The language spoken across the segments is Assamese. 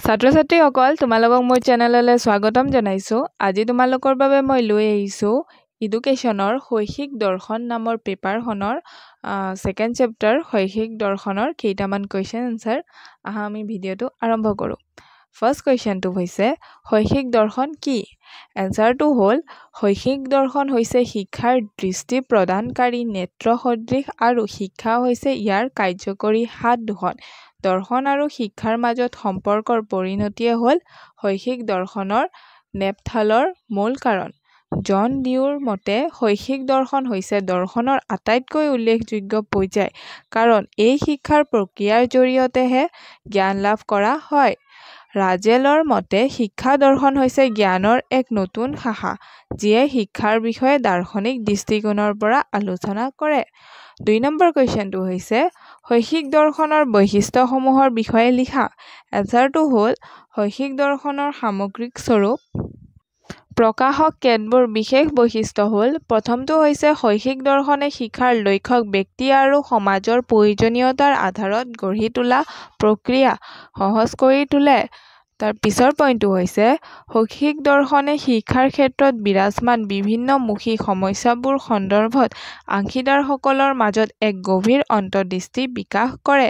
ছাত্ৰ-ছাত্ৰীসকল তোমালোকক মোৰ চেনেললৈ স্বাগতম জনাইছো। আজি তোমালোকৰ বাবে মই লৈ আহিছো এডুকেশ্যনৰ শৈক্ষিক দৰ্শন নামৰ পেপাৰখনৰ সেকেন্ড চেপ্টাৰ শৈক্ষিক দৰ্শনৰ কেইটামান কোৱেশ্চন আনসাৰ। আহা আমি ভিডিঅটো আৰম্ভ কৰোঁ। ফাৰ্ষ্ট কোৱেশ্চনটো হৈছে শৈক্ষিক দৰ্শন কি? এনসাৰটো হ'ল শৈক্ষিক দৰ্শন হৈছে শিক্ষাৰ দৃষ্টি প্ৰদানকাৰী নেত্ৰ সদৃশ আৰু শিক্ষা হৈছে ইয়াৰ কাৰ্যকৰী হাত দুখন। দৰ্শন আৰু শিক্ষাৰ মাজত সম্পৰ্কৰ পৰিণতিয়ে হ'ল শৈক্ষিক দৰ্শনৰ নেপথালৰ মূল কাৰণ। জন ডিউৰ মতে শৈক্ষিক দৰ্শন হৈছে দৰ্শনৰ আটাইতকৈ উল্লেখযোগ্য পৰ্যায়, কাৰণ এই শিক্ষাৰ প্ৰক্ৰিয়াৰ জৰিয়তেহে জ্ঞান লাভ কৰা হয়। ৰাজেলৰ মতে শিক্ষা দৰ্শন হৈছে জ্ঞানৰ এক নতুন শাখা, যিয়ে শিক্ষাৰ বিষয়ে দাৰ্শনিক দৃষ্টিকোণৰ পৰা আলোচনা কৰে। 2 নম্বৰ কুৱেশ্চনটো হৈছে শৈক্ষিক দৰ্শনৰ বৈশিষ্ট্যসমূহৰ বিষয়ে লিখা। এনসাৰটো হ'ল শৈক্ষিক দৰ্শনৰ সামগ্ৰিক স্বৰূপ। প্ৰকাশক কেতবোৰ বিশেষ বৈশিষ্ট্য হ'ল প্ৰথমটো হৈছে শৈক্ষিক দৰ্শনে শিক্ষাৰ লক্ষ্যক ব্যক্তি আৰু সমাজৰ প্ৰয়োজনীয়তাৰ আধাৰত গঢ়ি তোলা প্ৰক্ৰিয়া সহজ কৰি তোলে। তাৰ পিছৰ পইণ্টটো হৈছে শৈক্ষিক দৰ্শনে শিক্ষাৰ ক্ষেত্ৰত বিৰাজমান বিভিন্নমুখী সমস্যাবোৰ সন্দৰ্ভত অংশীদাৰসকলৰ মাজত এক গভীৰ অন্তৰ্দৃষ্টি বিকাশ কৰে।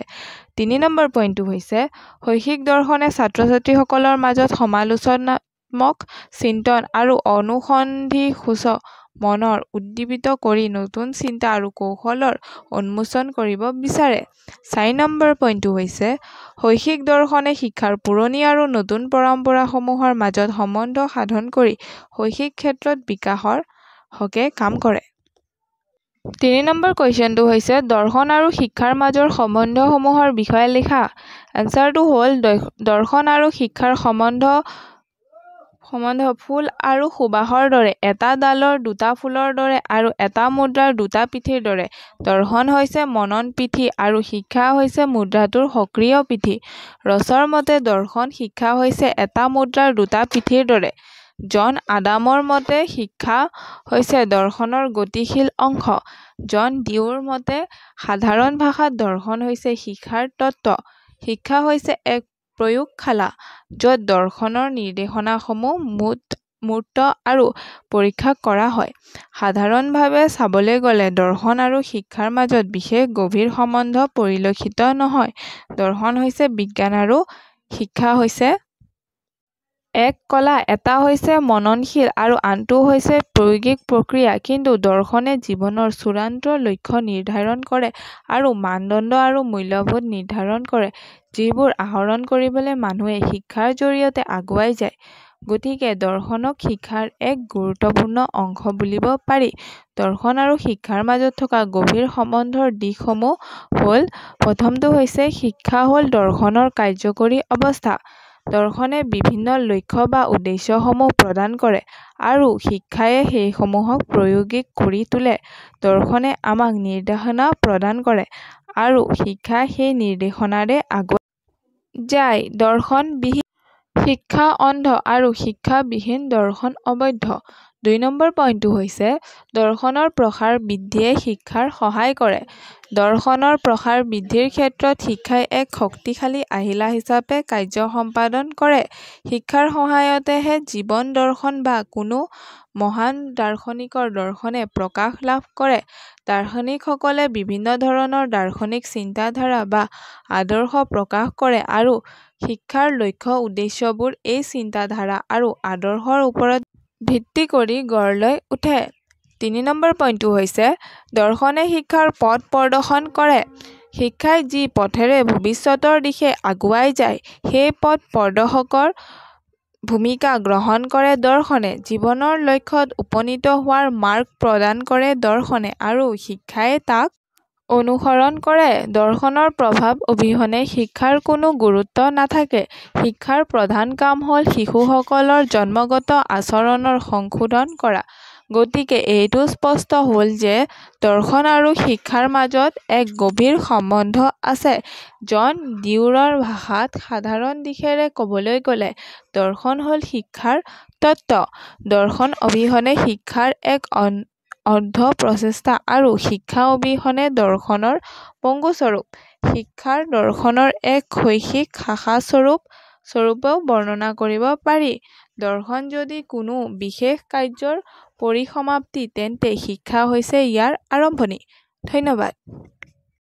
3 নম্বৰ পইণ্টটো হৈছে শৈক্ষিক দৰ্শনে ছাত্ৰ-ছাত্ৰীসকলৰ মাজত সমালোচনাত্মক চিন্তন আৰু অনুসন্ধিৎসুচ মনৰ উদ্দীপিত কৰি নতুন চিন্তা আৰু কৌশলৰ উন্মোচন কৰিব বিচাৰে। 4 নম্বৰ পইণ্টটো হৈছে শৈক্ষিক দৰ্শনে শিক্ষাৰ পুৰণি আৰু নতুন পৰম্পৰাসমূহৰ মাজত সম্বন্ধ সাধন কৰি শৈক্ষিক ক্ষেত্ৰত বিকাশৰ হকে কাম কৰে। 3 নম্বৰ কুৱেশ্চনটো হৈছে দৰ্শন আৰু শিক্ষাৰ মাজৰ সম্বন্ধসমূহৰ বিষয়ে লিখা। এনসাৰটো হ'ল দৰ্শন আৰু শিক্ষাৰ সম্বন্ধ ফুল আৰু সুবাসৰ দৰে, এটা ডালৰ দুটা ফুলৰ দৰে আৰু এটা মুদ্ৰাৰ দুটা পিঠিৰ দৰে। দৰ্শন হৈছে মনন পিঠি আৰু শিক্ষা হৈছে মুদ্ৰাটোৰ সক্ৰিয় পিঠি। ৰছৰ মতে দৰ্শন শিক্ষা হৈছে এটা মুদ্ৰাৰ দুটা পিঠিৰ দৰে। জন আডামৰ মতে শিক্ষা হৈছে দৰ্শনৰ গতিশীল অংশ। জন ডিউৰ মতে সাধাৰণ ভাষাত দৰ্শন হৈছে শিক্ষাৰ তত্ত্ব। শিক্ষা হৈছে এক প্ৰয়োগশালা, য'ত দৰ্শনৰ নিৰ্দেশনাসমূহ মূৰ্ত আৰু পৰীক্ষা কৰা হয়। সাধাৰণভাৱে চাবলৈ গ'লে দৰ্শন আৰু শিক্ষাৰ মাজত বিশেষ গভীৰ সম্বন্ধ পৰিলক্ষিত নহয়। দৰ্শন হৈছে বিজ্ঞান আৰু শিক্ষা হৈছে এক কলা। এটা হৈছে মননশীল আৰু আনটো হৈছে প্ৰায়োগিক প্ৰক্ৰিয়া। কিন্তু দৰ্শনে জীৱনৰ চূড়ান্ত লক্ষ্য নিৰ্ধাৰণ কৰে আৰু মানদণ্ড আৰু মূল্যবোধ নিৰ্ধাৰণ কৰে, যিবোৰ আহৰণ কৰিবলৈ মানুহে শিক্ষাৰ জৰিয়তে আগুৱাই যায়। গতিকে দৰ্শনক শিক্ষাৰ এক গুৰুত্বপূৰ্ণ অংশ বুলিব পাৰি। দৰ্শন আৰু শিক্ষাৰ মাজত থকা গভীৰ সম্বন্ধৰ দিশসমূহ হ'ল প্ৰথমটো হৈছে শিক্ষা হ'ল দৰ্শনৰ কাৰ্যকৰী অৱস্থা। দৰ্শনে বিভিন্ন লক্ষ্য বা উদ্দেশ্যসমূহ প্ৰদান কৰে আৰু শিক্ষায়ে সেইসমূহক প্ৰায়োগিক কৰি তোলে। দৰ্শনে আমাক নিৰ্দেশনা প্ৰদান কৰে আৰু শিক্ষা সেই নিৰ্দেশনাৰে আগুৱাই যায়। দৰ্শন বিহীন শিক্ষা অন্ধ আৰু শিক্ষা বিহীন দৰ্শন অবৈধ। 2 নম্বৰ পইণ্টটো হৈছে দৰ্শনৰ প্ৰসাৰ বৃদ্ধিয়ে শিক্ষাৰ সহায় কৰে। দৰ্শনৰ প্ৰসাৰ বৃদ্ধিৰ ক্ষেত্ৰত শিক্ষাই এক শক্তিশালী আহিলা হিচাপে কাৰ্য সম্পাদন কৰে। শিক্ষাৰ সহায়তেহে জীৱন দৰ্শন বা কোনো মহান দাৰ্শনিকৰ দৰ্শনে প্ৰকাশ লাভ কৰে। দাৰ্শনিকসকলে বিভিন্ন ধৰণৰ দাৰ্শনিক চিন্তাধাৰা বা আদৰ্শ প্ৰকাশ কৰে আৰু শিক্ষাৰ লক্ষ্য উদ্দেশ্যবোৰ এই চিন্তাধাৰা আৰু আদৰ্শৰ ওপৰত ভিত্তি কৰি গঢ় লৈ উঠে। 3 নম্বৰ পইণ্টটো হৈছে দৰ্শনে শিক্ষাৰ পথ প্ৰদৰ্শন কৰে। শিক্ষাই যি পথেৰে ভৱিষ্যতৰ দিশে আগুৱাই যায়, সেই পথ প্ৰদৰ্শকৰ ভূমিকা গ্ৰহণ কৰে দৰ্শনে। জীৱনৰ লক্ষ্যত উপনীত হোৱাৰ মাৰ্গ প্ৰদান কৰে দৰ্শনে আৰু শিক্ষায়ে তাক অনুসৰণ কৰে। দৰ্শনৰ প্ৰভাৱ অবিহনে শিক্ষাৰ কোনো গুৰুত্ব নাথাকে। শিক্ষাৰ প্ৰধান কাম হ'ল শিশুসকলৰ জন্মগত আচৰণৰ সংশোধন কৰা। গতিকে এইটো স্পষ্ট হ'ল যে দৰ্শন আৰু শিক্ষাৰ মাজত এক গভীৰ সম্বন্ধ আছে। জন ডিউৰৰ ভাষাত সাধাৰণ দিশেৰে ক'বলৈ গ'লে দৰ্শন হ'ল শিক্ষাৰ তত্ত্ব। দৰ্শন অবিহনে শিক্ষাৰ এক অৰ্ধ প্ৰচেষ্টা আৰু শিক্ষা অবিহনে দৰ্শনৰ পংগুস্বৰূপ। শিক্ষাৰ দৰ্শনৰ এক শৈক্ষিক শাখাস্বৰূপ স্বৰূপেও বৰ্ণনা কৰিব পাৰি। দৰ্শন যদি কোনো বিশেষ কাৰ্যৰ পৰিসমাপ্তি তেন্তে শিক্ষা হৈছে ইয়াৰ আৰম্ভণি। ধন্যবাদ।